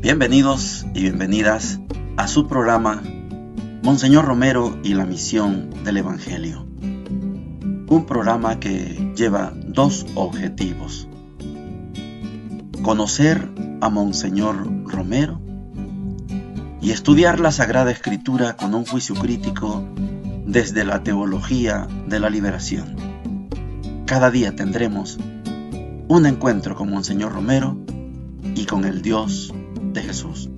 Bienvenidos y bienvenidas a su programa Monseñor Romero y la misión del Evangelio. Un programa que lleva dos objetivos: conocer a Monseñor Romero y estudiar la Sagrada Escritura con un juicio crítico desde la teología de la liberación. Cada día tendremos un encuentro con Monseñor Romero y con el Dios de Jesús.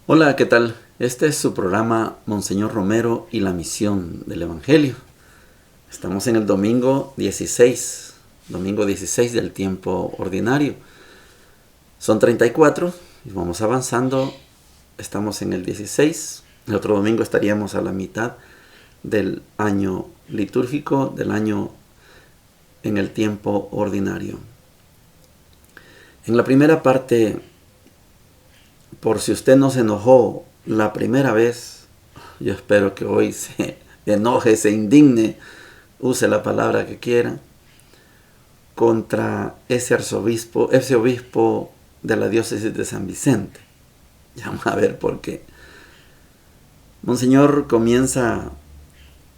Hola, ¿qué tal? Este es su programa Monseñor Romero y la misión del Evangelio. Estamos en el domingo 16 del tiempo ordinario. Son 34 y vamos avanzando. Estamos en el 16. El otro domingo estaríamos a la mitad del año litúrgico, del año en el tiempo ordinario. En la primera parte, por si usted no se enojó la primera vez, yo espero que hoy se enoje, se indigne, use la palabra que quiera, contra ese obispo de la diócesis de San Vicente. Ya vamos a ver por qué. Monseñor comienza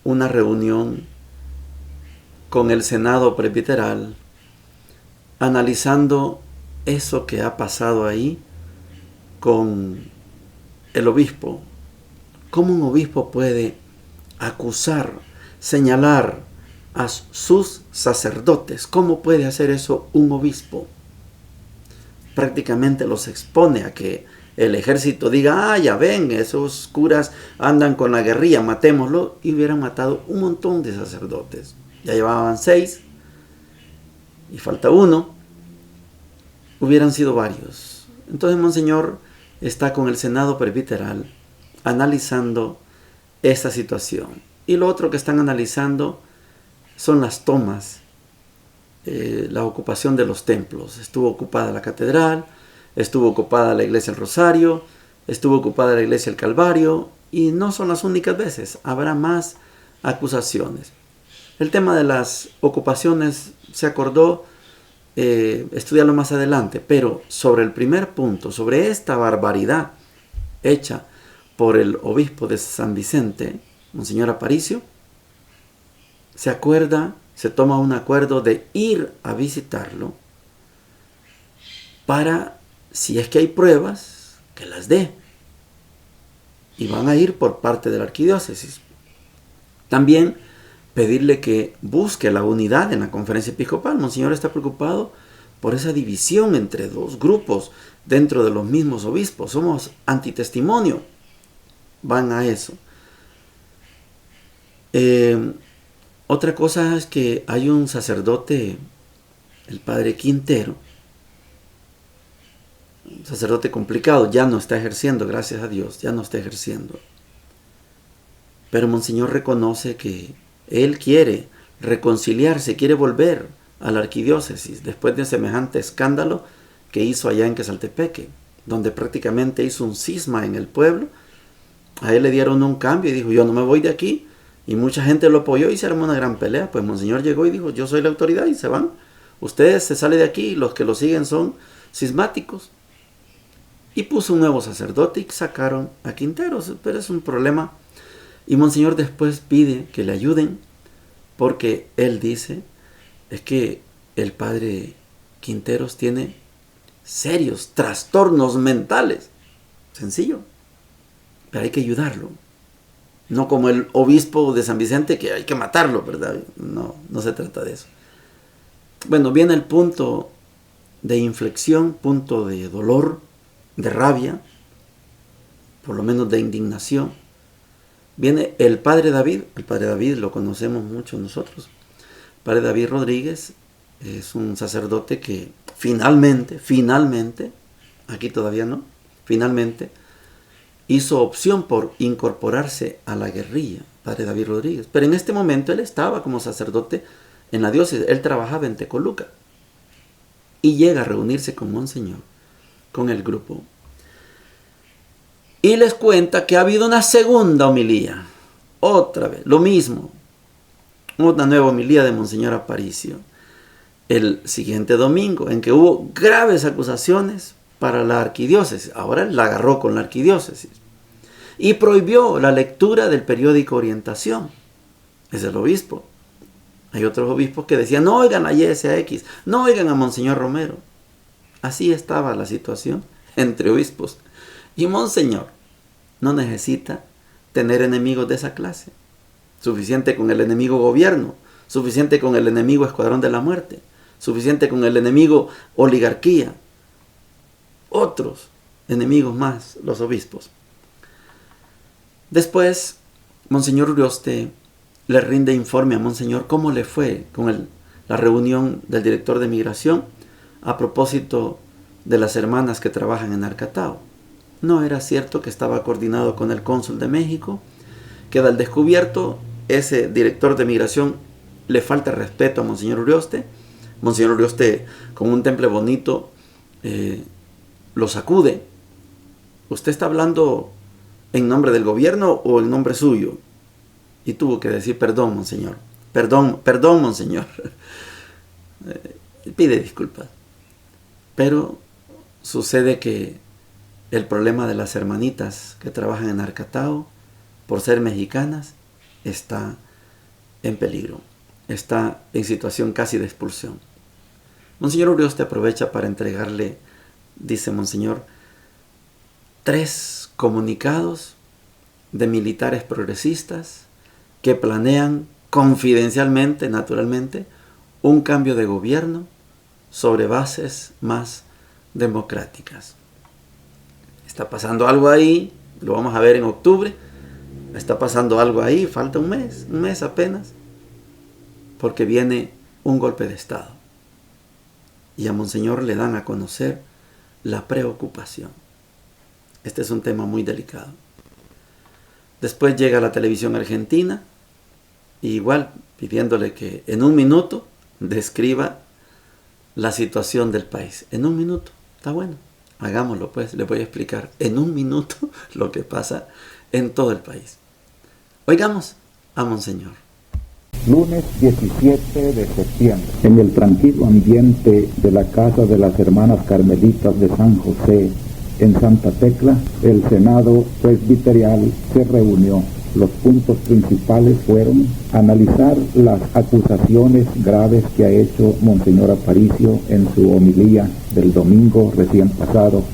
una reunión con el Senado Presbiteral, analizando eso que ha pasado ahí con el obispo. ¿Cómo un obispo puede acusar, señalar a sus sacerdotes? ¿Cómo puede hacer eso un obispo? Prácticamente los expone a que el ejército diga: ya ven, esos curas andan con la guerrilla, matémoslo, y hubieran matado un montón de sacerdotes. Ya llevaban 6 y falta uno, hubieran sido varios. Entonces Monseñor está con el Senado Presbiteral analizando esta situación. Y lo otro que están analizando son las tomas, la ocupación de los templos. Estuvo ocupada la catedral, estuvo ocupada la iglesia del Rosario, estuvo ocupada la iglesia del Calvario, y no son las únicas veces, habrá más acusaciones. El tema de las ocupaciones se acordó estudiarlo más adelante, pero sobre el primer punto, sobre esta barbaridad hecha por el obispo de San Vicente, Monseñor Aparicio, se toma un acuerdo de ir a visitarlo para, si es que hay pruebas, que las dé. Y van a ir por parte de la arquidiócesis. También pedirle que busque la unidad en la conferencia episcopal. Monseñor está preocupado por esa división entre dos grupos dentro de los mismos obispos. Somos antitestimonio. Van a eso. Otra cosa es que hay un sacerdote, el padre Quintero, un sacerdote complicado, ya no está ejerciendo, gracias a Dios, ya no está ejerciendo. Pero Monseñor reconoce que él quiere reconciliarse, quiere volver a la arquidiócesis después de semejante escándalo que hizo allá en Quezaltepeque, donde prácticamente hizo un cisma en el pueblo. A él le dieron un cambio y dijo: yo no me voy de aquí, y mucha gente lo apoyó y se armó una gran pelea. Pues Monseñor llegó y dijo: yo soy la autoridad, y se van, ustedes se salen de aquí, y los que lo siguen son cismáticos. Y puso un nuevo sacerdote y sacaron a Quinteros, pero es un problema. Y Monseñor después pide que le ayuden, porque él dice, es que el padre Quinteros tiene serios trastornos mentales. Sencillo, pero hay que ayudarlo. No como el obispo de San Vicente, que hay que matarlo, ¿verdad? No se trata de eso. Bueno, viene el punto de inflexión, punto de dolor, de rabia, por lo menos de indignación. Viene el padre David. El padre David lo conocemos mucho nosotros. El padre David Rodríguez es un sacerdote que finalmente, aquí todavía no, finalmente hizo opción por incorporarse a la guerrilla, padre David Rodríguez. Pero en este momento él estaba como sacerdote en la diócesis, él trabajaba en Tecoluca. Y llega a reunirse con Monseñor, con el grupo. Y les cuenta que ha habido una segunda homilía. Otra vez, lo mismo. una nueva homilía de Monseñor Aparicio el siguiente domingo, en que hubo graves acusaciones para la arquidiócesis. Ahora la agarró con la arquidiócesis. Y prohibió la lectura del periódico Orientación. Es el obispo. Hay otros obispos que decían, no oigan a YSX, no oigan a Monseñor Romero. Así estaba la situación entre obispos. Y Monseñor no necesita tener enemigos de esa clase. Suficiente con el enemigo gobierno, suficiente con el enemigo escuadrón de la muerte, suficiente con el enemigo oligarquía. Otros enemigos más, los obispos. Después, Monseñor Urioste le rinde informe a Monseñor cómo le fue con la reunión del director de migración a propósito de las hermanas que trabajan en Arcatao. No era cierto que estaba coordinado con el cónsul de México. Queda al descubierto, ese director de migración le falta respeto a Monseñor Urioste. Monseñor Urioste, con un temple bonito, lo sacude. ¿Usted está hablando en nombre del gobierno o en nombre suyo? Y tuvo que decir, perdón, Monseñor. Perdón, Monseñor. Pide disculpas. Pero sucede que el problema de las hermanitas que trabajan en Arcatao, por ser mexicanas, está en peligro. Está en situación casi de expulsión. Monseñor Urioste aprovecha para entregarle, dice Monseñor, 3 comunicados de militares progresistas que planean confidencialmente, naturalmente, un cambio de gobierno sobre bases más democráticas. Está pasando algo ahí, lo vamos a ver en octubre. Está pasando algo ahí, falta un mes apenas, porque viene un golpe de Estado. Y a Monseñor le dan a conocer la preocupación. Este es un tema muy delicado. Después llega la televisión argentina, y igual pidiéndole que en un minuto describa la situación del país. En un minuto, está bueno, hagámoslo pues, le voy a explicar en un minuto lo que pasa en todo el país. Oigamos a Monseñor. Lunes 17 de septiembre, en el tranquilo ambiente de la casa de las hermanas carmelitas de San José, en Santa Tecla, el Senado Presbiterial se reunió. Los puntos principales fueron analizar las acusaciones graves que ha hecho Monseñor Aparicio en su homilía del domingo recién pasado,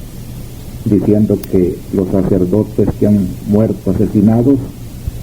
diciendo que los sacerdotes que han muerto asesinados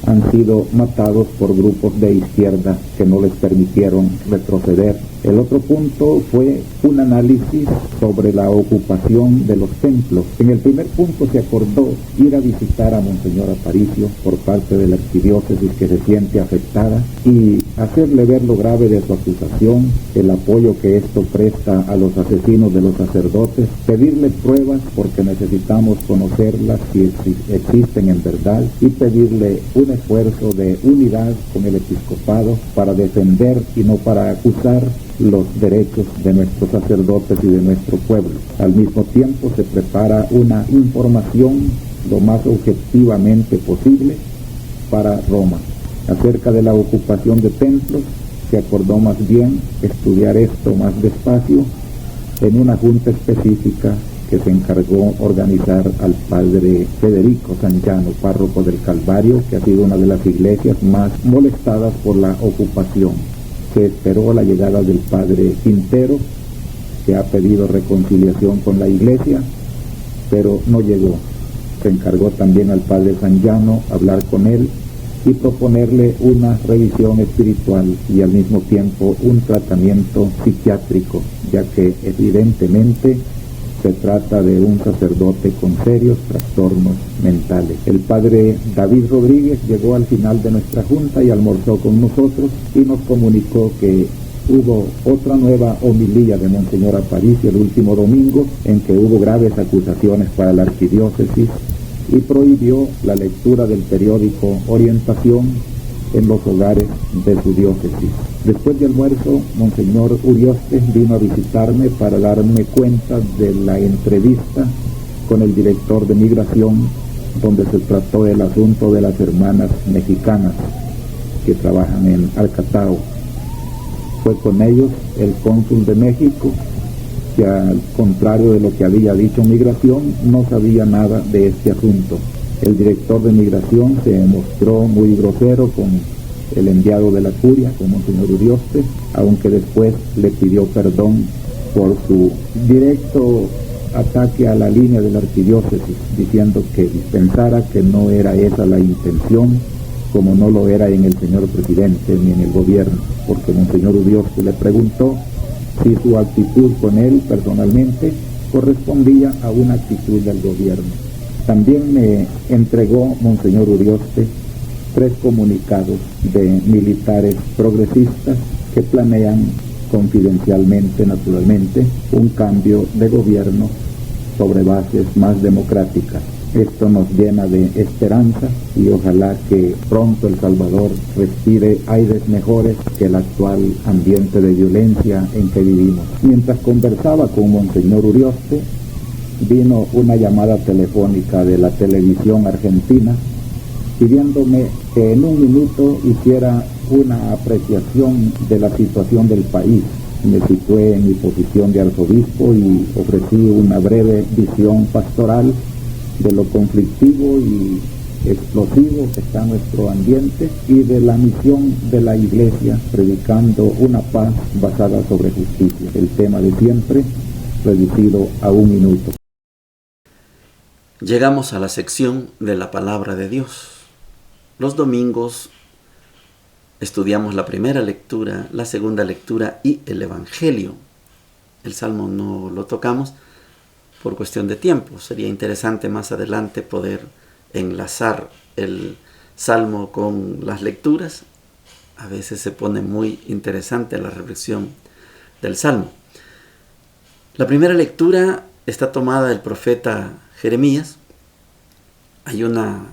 han sido matados por grupos de izquierda que no les permitieron retroceder. El otro punto fue un análisis sobre la ocupación de los templos. En el primer punto se acordó ir a visitar a Monseñor Aparicio por parte de la arquidiócesis que se siente afectada y hacerle ver lo grave de su acusación, el apoyo que esto presta a los asesinos de los sacerdotes, pedirle pruebas porque necesitamos conocerlas si existen en verdad y pedirle un esfuerzo de unidad con el episcopado para defender y no para acusar los derechos de nuestros sacerdotes y de nuestro pueblo. Al mismo tiempo se prepara una información lo más objetivamente posible para Roma. Acerca de la ocupación de templos, se acordó más bien estudiar esto más despacio en una junta específica que se encargó organizar al padre Federico Sanjano, párroco del Calvario, que ha sido una de las iglesias más molestadas por la ocupación. Se esperó la llegada del padre Quintero, que ha pedido reconciliación con la iglesia, pero no llegó. Se encargó también al padre Sanjano hablar con él y proponerle una revisión espiritual y al mismo tiempo un tratamiento psiquiátrico, ya que evidentemente se trata de un sacerdote con serios trastornos mentales. El padre David Rodríguez llegó al final de nuestra junta y almorzó con nosotros y nos comunicó que hubo otra nueva homilía de Monseñor Aparicio el último domingo en que hubo graves acusaciones para la arquidiócesis y prohibió la lectura del periódico Orientación en los hogares de su diócesis. Después de almuerzo, Monseñor Urioste vino a visitarme para darme cuenta de la entrevista con el director de migración, donde se trató el asunto de las hermanas mexicanas. que trabajan en Alcatao. Fue con ellos el cónsul de México, que al contrario de lo que había dicho Migración, no sabía nada de este asunto. El director de Migración se mostró muy grosero con el enviado de la curia, con Monseñor Urioste, aunque después le pidió perdón por su directo ataque a la línea de la arquidiócesis, diciendo que pensara que no era esa la intención, como no lo era en el señor presidente ni en el gobierno, porque Monseñor Urioste le preguntó si su actitud con él personalmente correspondía a una actitud del gobierno. También me entregó Monseñor Urioste 3 comunicados de militares progresistas que planean confidencialmente, naturalmente, un cambio de gobierno sobre bases más democráticas. Esto nos llena de esperanza y ojalá que pronto El Salvador respire aires mejores que el actual ambiente de violencia en que vivimos. Mientras conversaba con Monseñor Urioste, vino una llamada telefónica de la televisión argentina pidiéndome que en un minuto hiciera una apreciación de la situación del país. Me situé en mi posición de arzobispo y ofrecí una breve visión pastoral de lo conflictivo y explosivo que está nuestro ambiente y de la misión de la Iglesia predicando una paz basada sobre justicia. El tema de siempre, reducido a 1 minuto. Llegamos a la sección de la palabra de Dios. Los domingos estudiamos la primera lectura, la segunda lectura y el Evangelio. El Salmo no lo tocamos por cuestión de tiempo. Sería interesante más adelante poder enlazar el Salmo con las lecturas. A veces se pone muy interesante la reflexión del Salmo. La primera lectura está tomada del profeta Jeremías. Hay una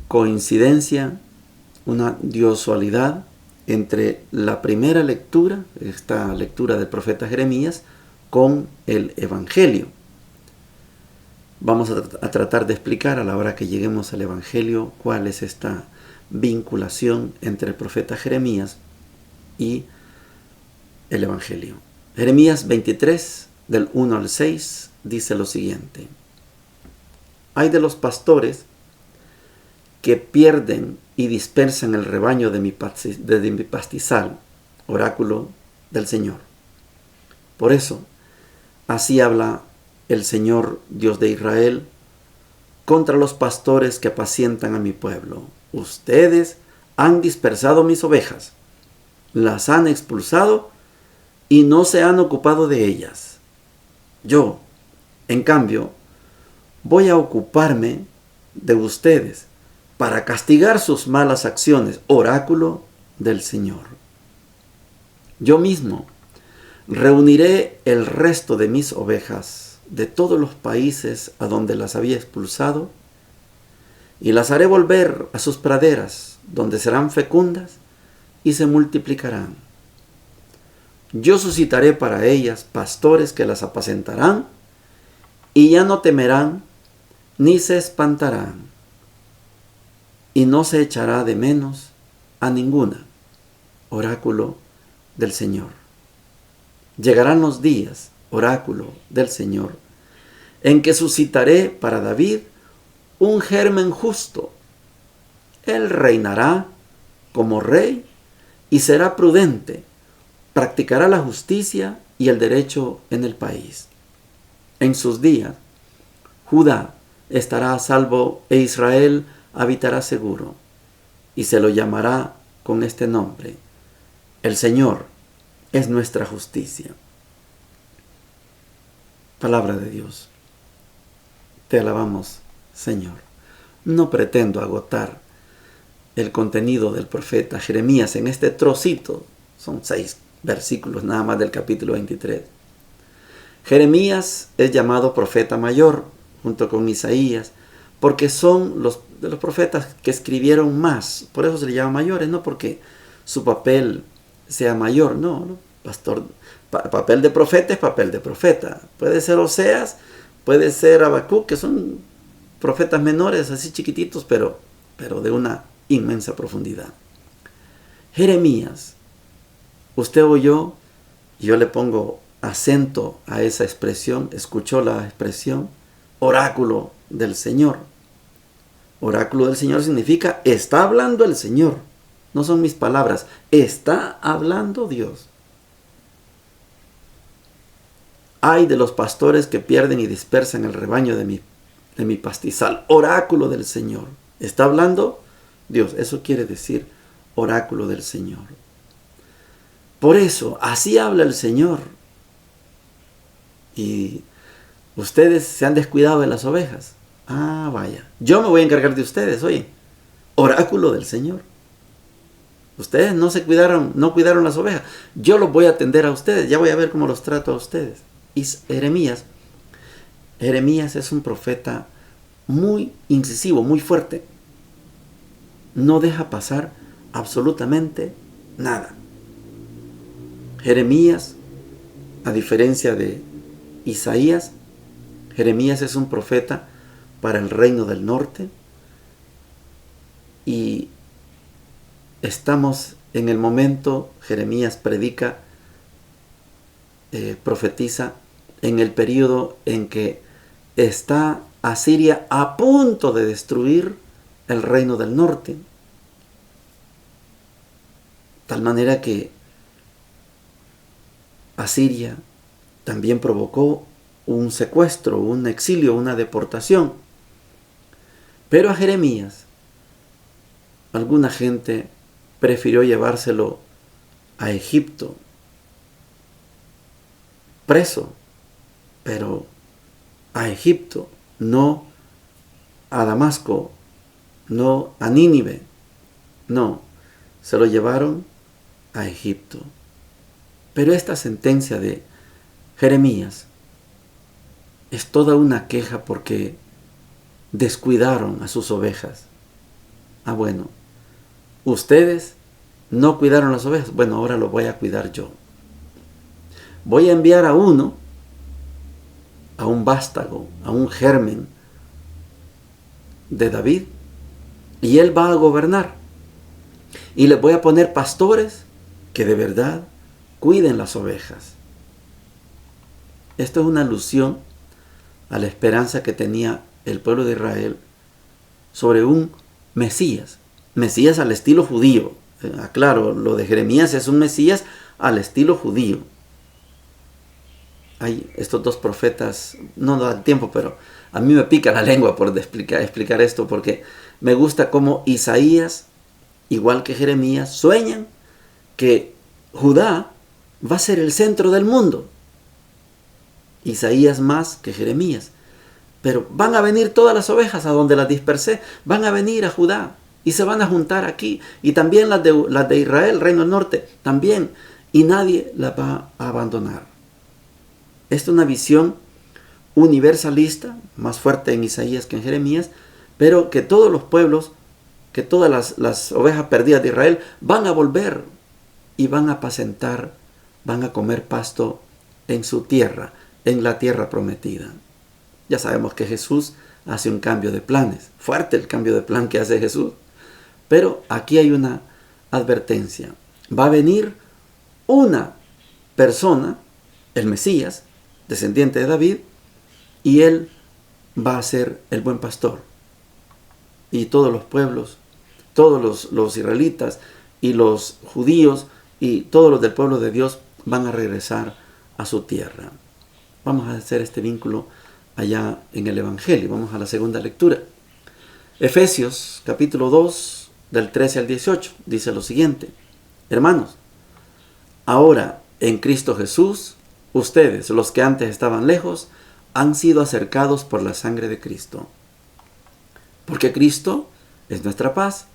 coincidencia, una diosualidad entre la primera lectura, esta lectura del profeta Jeremías, con el Evangelio. Vamos a tratar de explicar a la hora que lleguemos al Evangelio cuál es esta vinculación entre el profeta Jeremías y el Evangelio. Jeremías 23, del 1 al 6, dice lo siguiente: Ay de los pastores que pierden y dispersan el rebaño de mi pastizal, oráculo del Señor. Por eso, así habla el Señor, Dios de Israel, contra los pastores que apacientan a mi pueblo. Ustedes han dispersado mis ovejas, las han expulsado y no se han ocupado de ellas. Yo, en cambio, voy a ocuparme de ustedes para castigar sus malas acciones, oráculo del Señor. Yo mismo reuniré el resto de mis ovejas de todos los países a donde las había expulsado y las haré volver a sus praderas, donde serán fecundas y se multiplicarán. Yo suscitaré para ellas pastores que las apacentarán y ya no temerán ni se espantarán, y no se echará de menos a ninguna, oráculo del Señor. Llegarán los días, oráculo del Señor, en que suscitaré para David un germen justo. Él reinará como rey y será prudente, practicará la justicia y el derecho en el país. En sus días, Judá estará a salvo e Israel habitará seguro, y se lo llamará con este nombre: El Señor es nuestra justicia. Palabra de Dios. Te alabamos, Señor. No pretendo agotar el contenido del profeta Jeremías en este trocito. Son 6 versículos nada más del capítulo 23. Jeremías es llamado profeta mayor junto con Isaías, porque son de los profetas que escribieron más. Por eso se le llama mayores, no porque su papel sea mayor, no. Papel de profeta es papel de profeta. Puede ser Oseas, puede ser Habacuc, que son profetas menores, así chiquititos, pero de una inmensa profundidad. Jeremías, usted oyó, yo le pongo acento a esa expresión, escuchó la expresión oráculo del Señor. Oráculo del Señor significa está hablando el Señor, no son mis palabras, está hablando Dios. Ay de los pastores que pierden y dispersan el rebaño de mi pastizal. Oráculo del Señor. Está hablando Dios. Eso quiere decir oráculo del Señor. Por eso, así habla el Señor. Y ustedes se han descuidado de las ovejas. Ah, vaya. Yo me voy a encargar de ustedes, oye. Oráculo del Señor. Ustedes no cuidaron las ovejas. Yo los voy a atender a ustedes. Ya voy a ver cómo los trato a ustedes. Y Jeremías es un profeta muy incisivo, muy fuerte. No deja pasar absolutamente nada. Jeremías, a diferencia de Isaías, Jeremías es un profeta para el reino del norte. Y estamos en el momento, Jeremías predica, profetiza en el periodo en que está Asiria a punto de destruir el reino del norte. Tal manera que Asiria también provocó un secuestro, un exilio, una deportación. Pero a Jeremías, alguna gente prefirió llevárselo a Egipto, preso, pero a Egipto, no a Damasco, no a Nínive, no, se lo llevaron a Egipto. Pero esta sentencia de Jeremías es toda una queja porque descuidaron a sus ovejas. Ah, bueno, ustedes no cuidaron las ovejas, bueno, ahora lo voy a cuidar yo. Voy a enviar a un vástago, a un germen de David, y él va a gobernar. Y les voy a poner pastores que de verdad cuiden las ovejas. Esto es una alusión a la esperanza que tenía el pueblo de Israel sobre un Mesías al estilo judío. Aclaro, lo de Jeremías es un Mesías al estilo judío. Hay estos dos profetas, no da el tiempo, pero a mí me pica la lengua por explicar esto, porque me gusta cómo Isaías, igual que Jeremías, sueñan que Judá va a ser el centro del mundo. Isaías más que Jeremías. Pero van a venir todas las ovejas a donde las dispersé, van a venir a Judá y se van a juntar aquí. Y también las de Israel, reino del norte, también. Y nadie las va a abandonar. Esta es una visión universalista, más fuerte en Isaías que en Jeremías, pero que todos los pueblos, que todas las ovejas perdidas de Israel van a volver y van a apacentar, van a comer pasto en su tierra, en la tierra prometida. Ya sabemos que Jesús hace un cambio de planes, fuerte el cambio de plan que hace Jesús, pero aquí hay una advertencia. Va a venir una persona, el Mesías, descendiente de David, y él va a ser el buen pastor. Y todos los pueblos, todos los israelitas y los judíos y todos los del pueblo de Dios van a regresar a su tierra. Vamos a hacer este vínculo allá en el Evangelio. Vamos a la segunda lectura. Efesios capítulo 2 del 13 al 18 dice lo siguiente: hermanos, ahora en Cristo Jesús, ustedes, los que antes estaban lejos, han sido acercados por la sangre de Cristo. Porque Cristo es nuestra paz.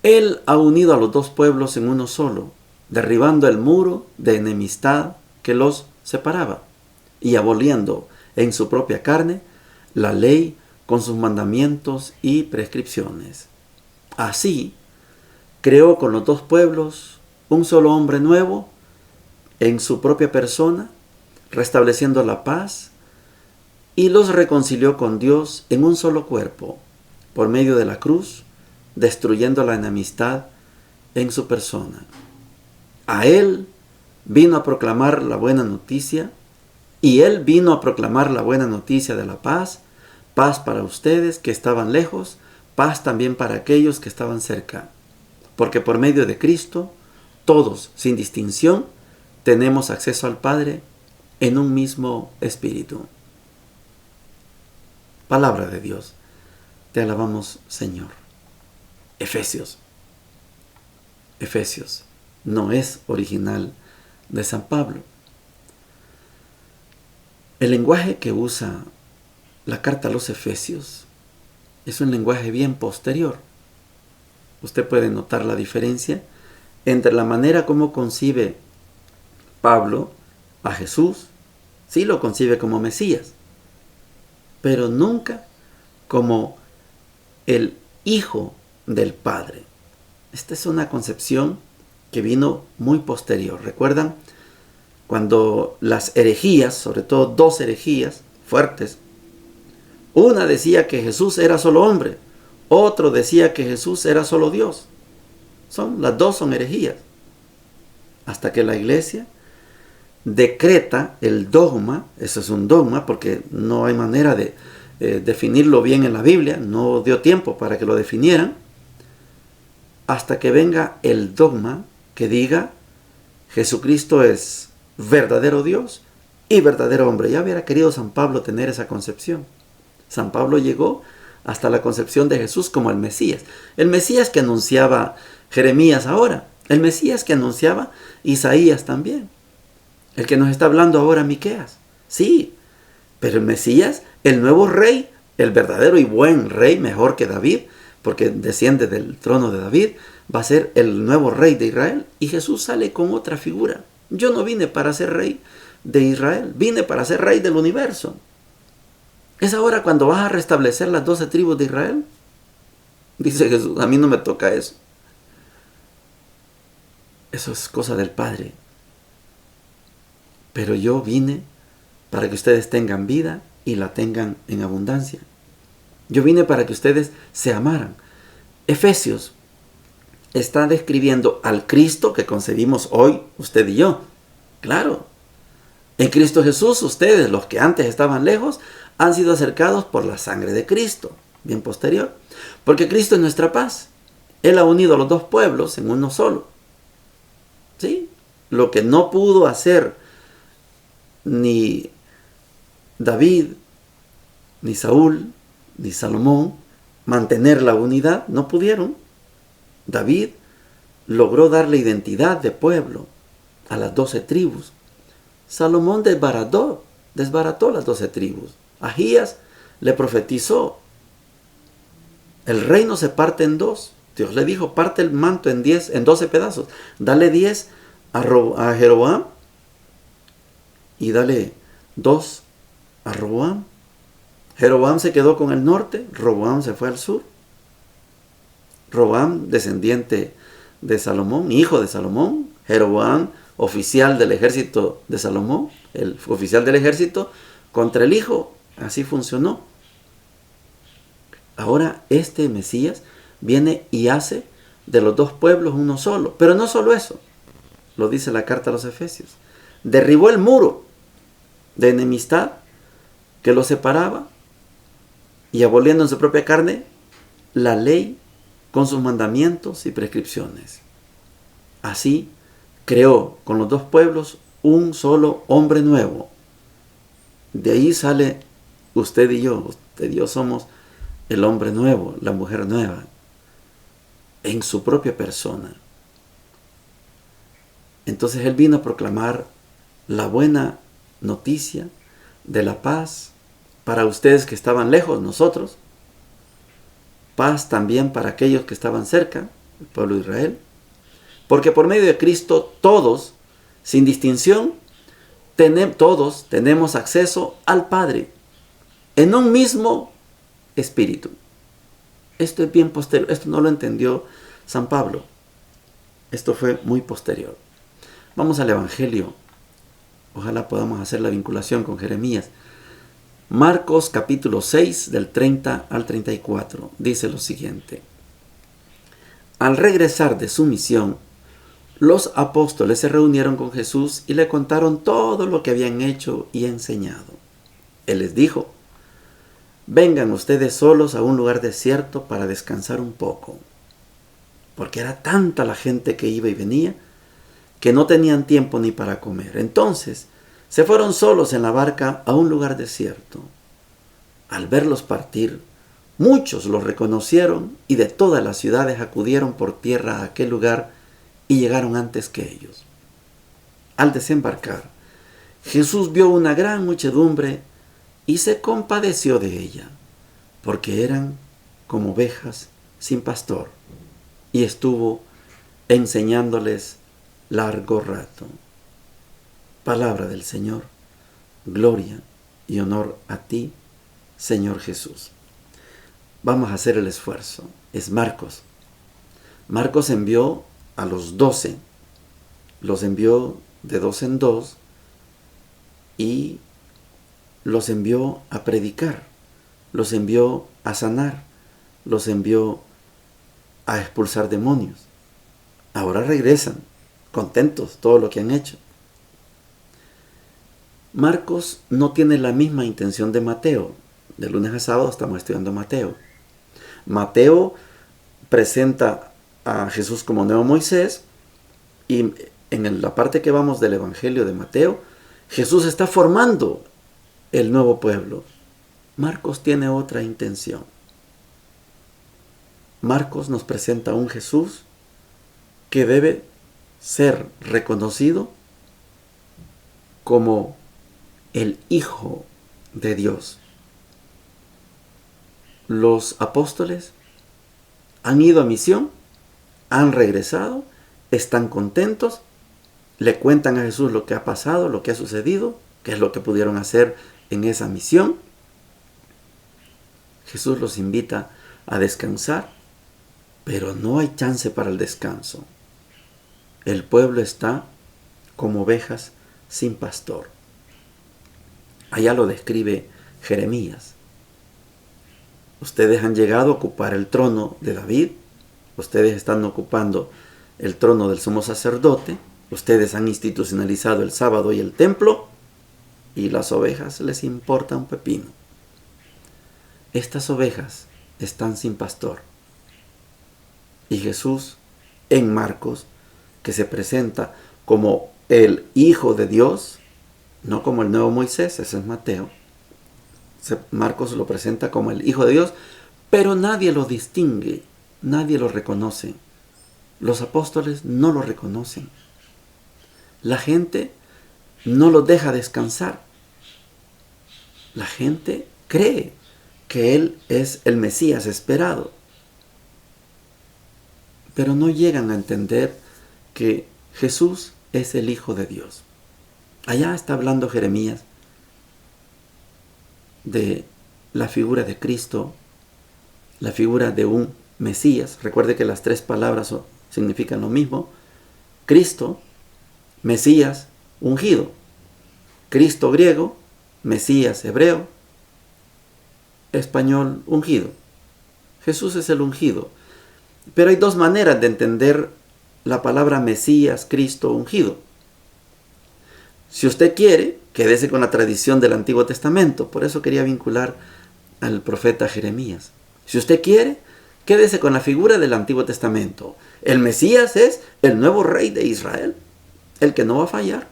Él ha unido a los dos pueblos en uno solo, derribando el muro de enemistad que los separaba y aboliendo en su propia carne la ley con sus mandamientos y prescripciones. Así, creó con los dos pueblos un solo hombre nuevo en su propia persona, restableciendo la paz, y los reconcilió con Dios en un solo cuerpo, por medio de la cruz, destruyendo la enemistad en su persona. A Él vino a proclamar la buena noticia, y Él vino a proclamar la buena noticia de la paz, paz para ustedes que estaban lejos, paz también para aquellos que estaban cerca. Porque por medio de Cristo, todos, sin distinción, tenemos acceso al Padre en un mismo espíritu. Palabra de Dios. Te alabamos, Señor. Efesios. Efesios. No es original de San Pablo. El lenguaje que usa la carta a los Efesios es un lenguaje bien posterior. Usted puede notar la diferencia entre la manera como concibe Pablo a Jesús. Sí lo concibe como Mesías, pero nunca como el Hijo del Padre. Esta es una concepción que vino muy posterior. ¿Recuerdan? Cuando las herejías, sobre todo dos herejías fuertes, una decía que Jesús era solo hombre, otro decía que Jesús era solo Dios. Las dos son herejías. Hasta que la iglesia decreta el dogma, eso es un dogma porque no hay manera de definirlo bien en la Biblia, no dio tiempo para que lo definieran, hasta que venga el dogma que diga Jesucristo es verdadero Dios y verdadero hombre. Ya hubiera querido San Pablo tener esa concepción. San Pablo llegó hasta la concepción de Jesús como el Mesías que anunciaba Jeremías ahora, el Mesías que anunciaba Isaías también, el que nos está hablando ahora Miqueas. Sí, pero el Mesías, el nuevo rey, el verdadero y buen rey, mejor que David, porque desciende del trono de David, va a ser el nuevo rey de Israel. Y Jesús sale con otra figura. Yo no vine para ser rey de Israel, vine para ser rey del universo. Es ahora cuando vas a restablecer las 12 tribus de Israel. Dice Jesús, a mí no me toca eso. Eso es cosa del Padre. Pero yo vine para que ustedes tengan vida y la tengan en abundancia. Yo vine para que ustedes se amaran. Efesios está describiendo al Cristo que concebimos hoy, usted y yo. Claro, en Cristo Jesús, ustedes, los que antes estaban lejos, han sido acercados por la sangre de Cristo, bien posterior. Porque Cristo es nuestra paz. Él ha unido a los dos pueblos en uno solo. ¿Sí? Lo que no pudo hacer ni David, ni Saúl, ni Salomón, mantener la unidad, no pudieron. David logró darle identidad de pueblo a las 12 tribus. Salomón desbarató las 12 tribus. Ahías le profetizó. El reino se parte en dos. Dios le dijo, parte el manto en 12 pedazos. Dale 10 a Jeroboam y dale 2 a Roboam. Jeroboam se quedó con el norte, Roboam se fue al sur. Roboam, descendiente de Salomón, hijo de Salomón. Jeroboam, oficial del ejército de Salomón, el oficial del ejército contra el hijo. Así funcionó. Ahora este Mesías viene y hace de los dos pueblos uno solo. Pero no solo eso, lo dice la carta a los Efesios. Derribó el muro de enemistad que los separaba y aboliendo en su propia carne la ley con sus mandamientos y prescripciones. Así creó con los dos pueblos un solo hombre nuevo. De ahí sale usted y yo. Usted y yo somos el hombre nuevo, la mujer nueva, en su propia persona. Entonces Él vino a proclamar la buena noticia de la paz para ustedes que estaban lejos, nosotros. Paz también para aquellos que estaban cerca, el pueblo de Israel. Porque por medio de Cristo todos, sin distinción, todos tenemos acceso al Padre en un mismo espíritu. Esto es bien posterior. Esto no lo entendió San Pablo. Esto fue muy posterior. Vamos al Evangelio. Ojalá podamos hacer la vinculación con Jeremías. Marcos capítulo 6 del 30 al 34. Dice lo siguiente. Al regresar de su misión, los apóstoles se reunieron con Jesús y le contaron todo lo que habían hecho y enseñado. Él les dijo: vengan ustedes solos a un lugar desierto para descansar un poco. Porque era tanta la gente que iba y venía que no tenían tiempo ni para comer. Entonces se fueron solos en la barca a un lugar desierto. Al verlos partir, muchos los reconocieron y de todas las ciudades acudieron por tierra a aquel lugar y llegaron antes que ellos. Al desembarcar, Jesús vio una gran muchedumbre y se compadeció de ella, porque eran como ovejas sin pastor, y estuvo enseñándoles largo rato. Palabra del Señor. Gloria y honor a ti, Señor Jesús. Vamos a hacer el esfuerzo. Es Marcos. Marcos envió a los 12. Los envió de 2 en 2 y los envió a predicar. Los envió a sanar. Los envió a expulsar demonios. Ahora regresan, contentos, todo lo que han hecho. Marcos no tiene la misma intención de Mateo. De lunes a sábado estamos estudiando Mateo. Mateo presenta a Jesús como nuevo Moisés, y en la parte que vamos del Evangelio de Mateo, Jesús está formando el nuevo pueblo. Marcos tiene otra intención. Marcos nos presenta a un Jesús que debe ser reconocido como el Hijo de Dios. Los apóstoles han ido a misión, han regresado, están contentos, le cuentan a Jesús lo que ha pasado, lo que ha sucedido, qué es lo que pudieron hacer en esa misión. Jesús los invita a descansar, pero no hay chance para el descanso. El pueblo está como ovejas sin pastor. Allá lo describe Jeremías. Ustedes han llegado a ocupar el trono de David, ustedes están ocupando el trono del sumo sacerdote, ustedes han institucionalizado el sábado y el templo, y las ovejas les importa un pepino. Estas ovejas están sin pastor. Y Jesús, en Marcos, que se presenta como el Hijo de Dios, no como el nuevo Moisés, ese es Mateo. Marcos lo presenta como el Hijo de Dios, pero nadie lo distingue, nadie lo reconoce. Los apóstoles no lo reconocen. La gente no lo deja descansar. La gente cree que Él es el Mesías esperado, pero no llegan a entender que Jesús es el Hijo de Dios. Allá está hablando Jeremías de la figura de Cristo, la figura de un Mesías. Recuerde que las tres palabras significan lo mismo. Cristo, Mesías, ungido. Cristo griego, Mesías hebreo, español ungido. Jesús es el ungido. Pero hay dos maneras de entender la palabra Mesías, Cristo, ungido. Si usted quiere, quédese con la tradición del Antiguo Testamento. Por eso quería vincular al profeta Jeremías. Si usted quiere, quédese con la figura del Antiguo Testamento. El Mesías es el nuevo rey de Israel, el que no va a fallar,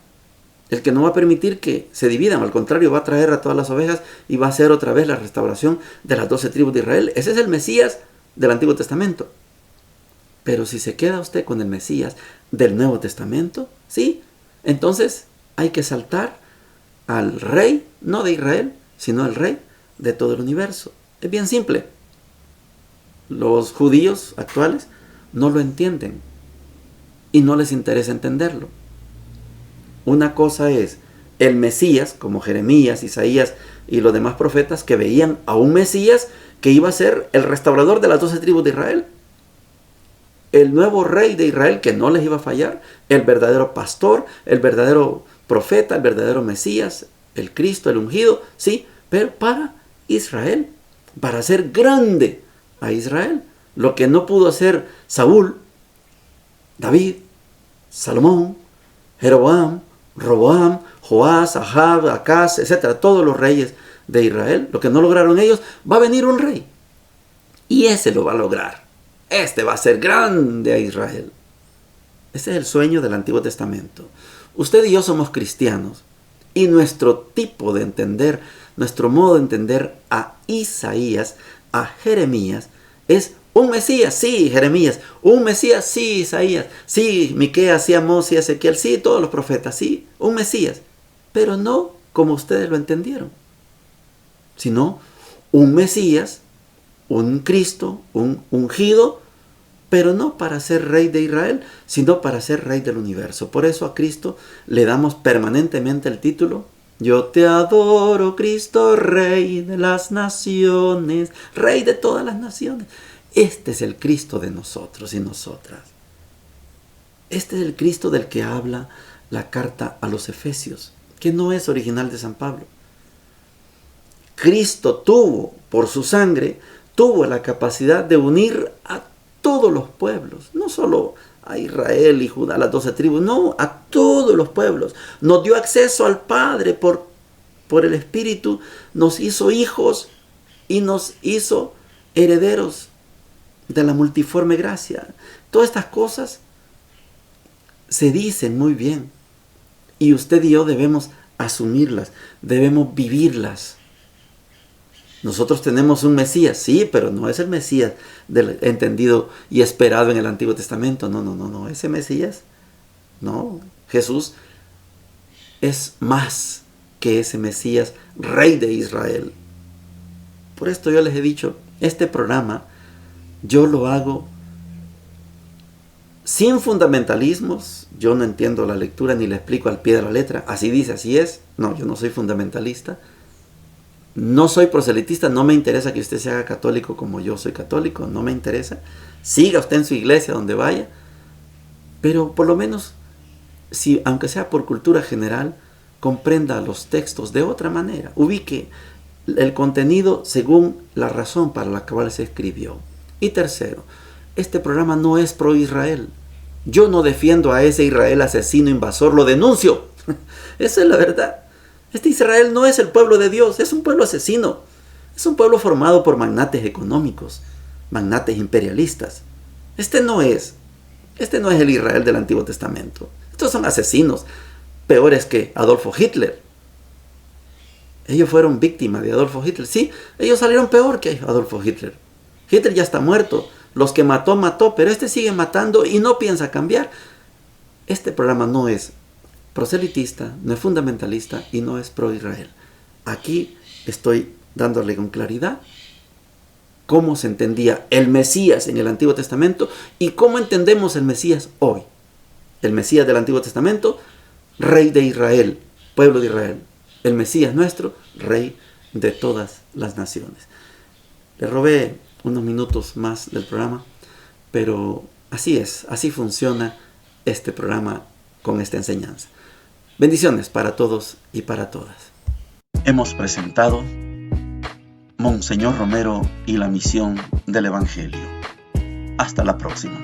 el que no va a permitir que se dividan. Al contrario, va a traer a todas las ovejas y va a hacer otra vez la restauración de las 12 tribus de Israel. Ese es el Mesías del Antiguo Testamento. Pero si se queda usted con el Mesías del Nuevo Testamento, sí, entonces hay que saltar al rey, no de Israel, sino al rey de todo el universo. Es bien simple. Los judíos actuales no lo entienden y no les interesa entenderlo. Una cosa es el Mesías, como Jeremías, Isaías y los demás profetas, que veían a un Mesías que iba a ser el restaurador de las 12 tribus de Israel. El nuevo rey de Israel que no les iba a fallar, el verdadero pastor, el verdadero profeta, el verdadero Mesías, el Cristo, el ungido, sí, pero para Israel, para hacer grande a Israel, Lo que no pudo hacer Saúl, David, Salomón, Jeroboam, Roboam, Joás, Ahab, Acaz, etc. Todos los reyes de Israel, lo que no lograron ellos, va a venir un rey. Y ese lo va a lograr. Este va a ser grande a Israel. Ese es el sueño del Antiguo Testamento. Usted y yo somos cristianos. Y nuestro tipo de entender, nuestro modo de entender a Isaías, a Jeremías, es un Mesías, sí, Jeremías. Un Mesías, sí, Isaías. Sí, Miqueas, sí, Amós, sí, Ezequiel, sí, todos los profetas, sí, un Mesías. Pero no como ustedes lo entendieron. Sino un Mesías, un Cristo, un ungido, pero no para ser rey de Israel, sino para ser rey del universo. Por eso a Cristo le damos permanentemente el título: yo te adoro, Cristo, rey de las naciones, rey de todas las naciones. Este es el Cristo de nosotros y nosotras. Este es el Cristo del que habla la carta a los Efesios, que no es original de San Pablo. Cristo tuvo, por su sangre, tuvo la capacidad de unir a todos los pueblos, no solo a Israel y Judá, las 12 tribus, no, a todos los pueblos. Nos dio acceso al Padre por el Espíritu, nos hizo hijos y nos hizo herederos de la multiforme gracia. Todas estas cosas se dicen muy bien y usted y yo debemos asumirlas, debemos vivirlas. Nosotros tenemos un Mesías, sí, pero no es el Mesías entendido y esperado en el Antiguo Testamento. No, ese Mesías, no. Jesús es más que ese Mesías, Rey de Israel. Por esto yo les he dicho, este programa yo lo hago sin fundamentalismos. Yo no entiendo la lectura ni le explico al pie de la letra. Así dice, así es. No, yo no soy fundamentalista. No soy proselitista, no me interesa que usted se haga católico como yo soy católico, no me interesa. Siga usted en su iglesia donde vaya, pero por lo menos, si, aunque sea por cultura general, comprenda los textos de otra manera. Ubique el contenido según la razón para la cual se escribió. Y tercero, este programa no es pro Israel. Yo no defiendo a ese Israel asesino, invasor, lo denuncio. Esa es la verdad. Este Israel no es el pueblo de Dios, es un pueblo asesino. Es un pueblo formado por magnates económicos, magnates imperialistas. Este no es el Israel del Antiguo Testamento. Estos son asesinos, peores que Adolfo Hitler. Ellos fueron víctimas de Adolfo Hitler. Sí, ellos salieron peor que Adolfo Hitler. Hitler ya está muerto. Los que mató, pero este sigue matando y no piensa cambiar. Este programa no es proselitista, no es fundamentalista y no es pro-Israel. Aquí estoy dándole con claridad cómo se entendía el Mesías en el Antiguo Testamento y cómo entendemos el Mesías hoy. El Mesías del Antiguo Testamento, Rey de Israel, pueblo de Israel. El Mesías nuestro, Rey de todas las naciones. Le robé unos minutos más del programa, pero así es, así funciona este programa con esta enseñanza. Bendiciones para todos y para todas. Hemos presentado Monseñor Romero y la misión del Evangelio. Hasta la próxima.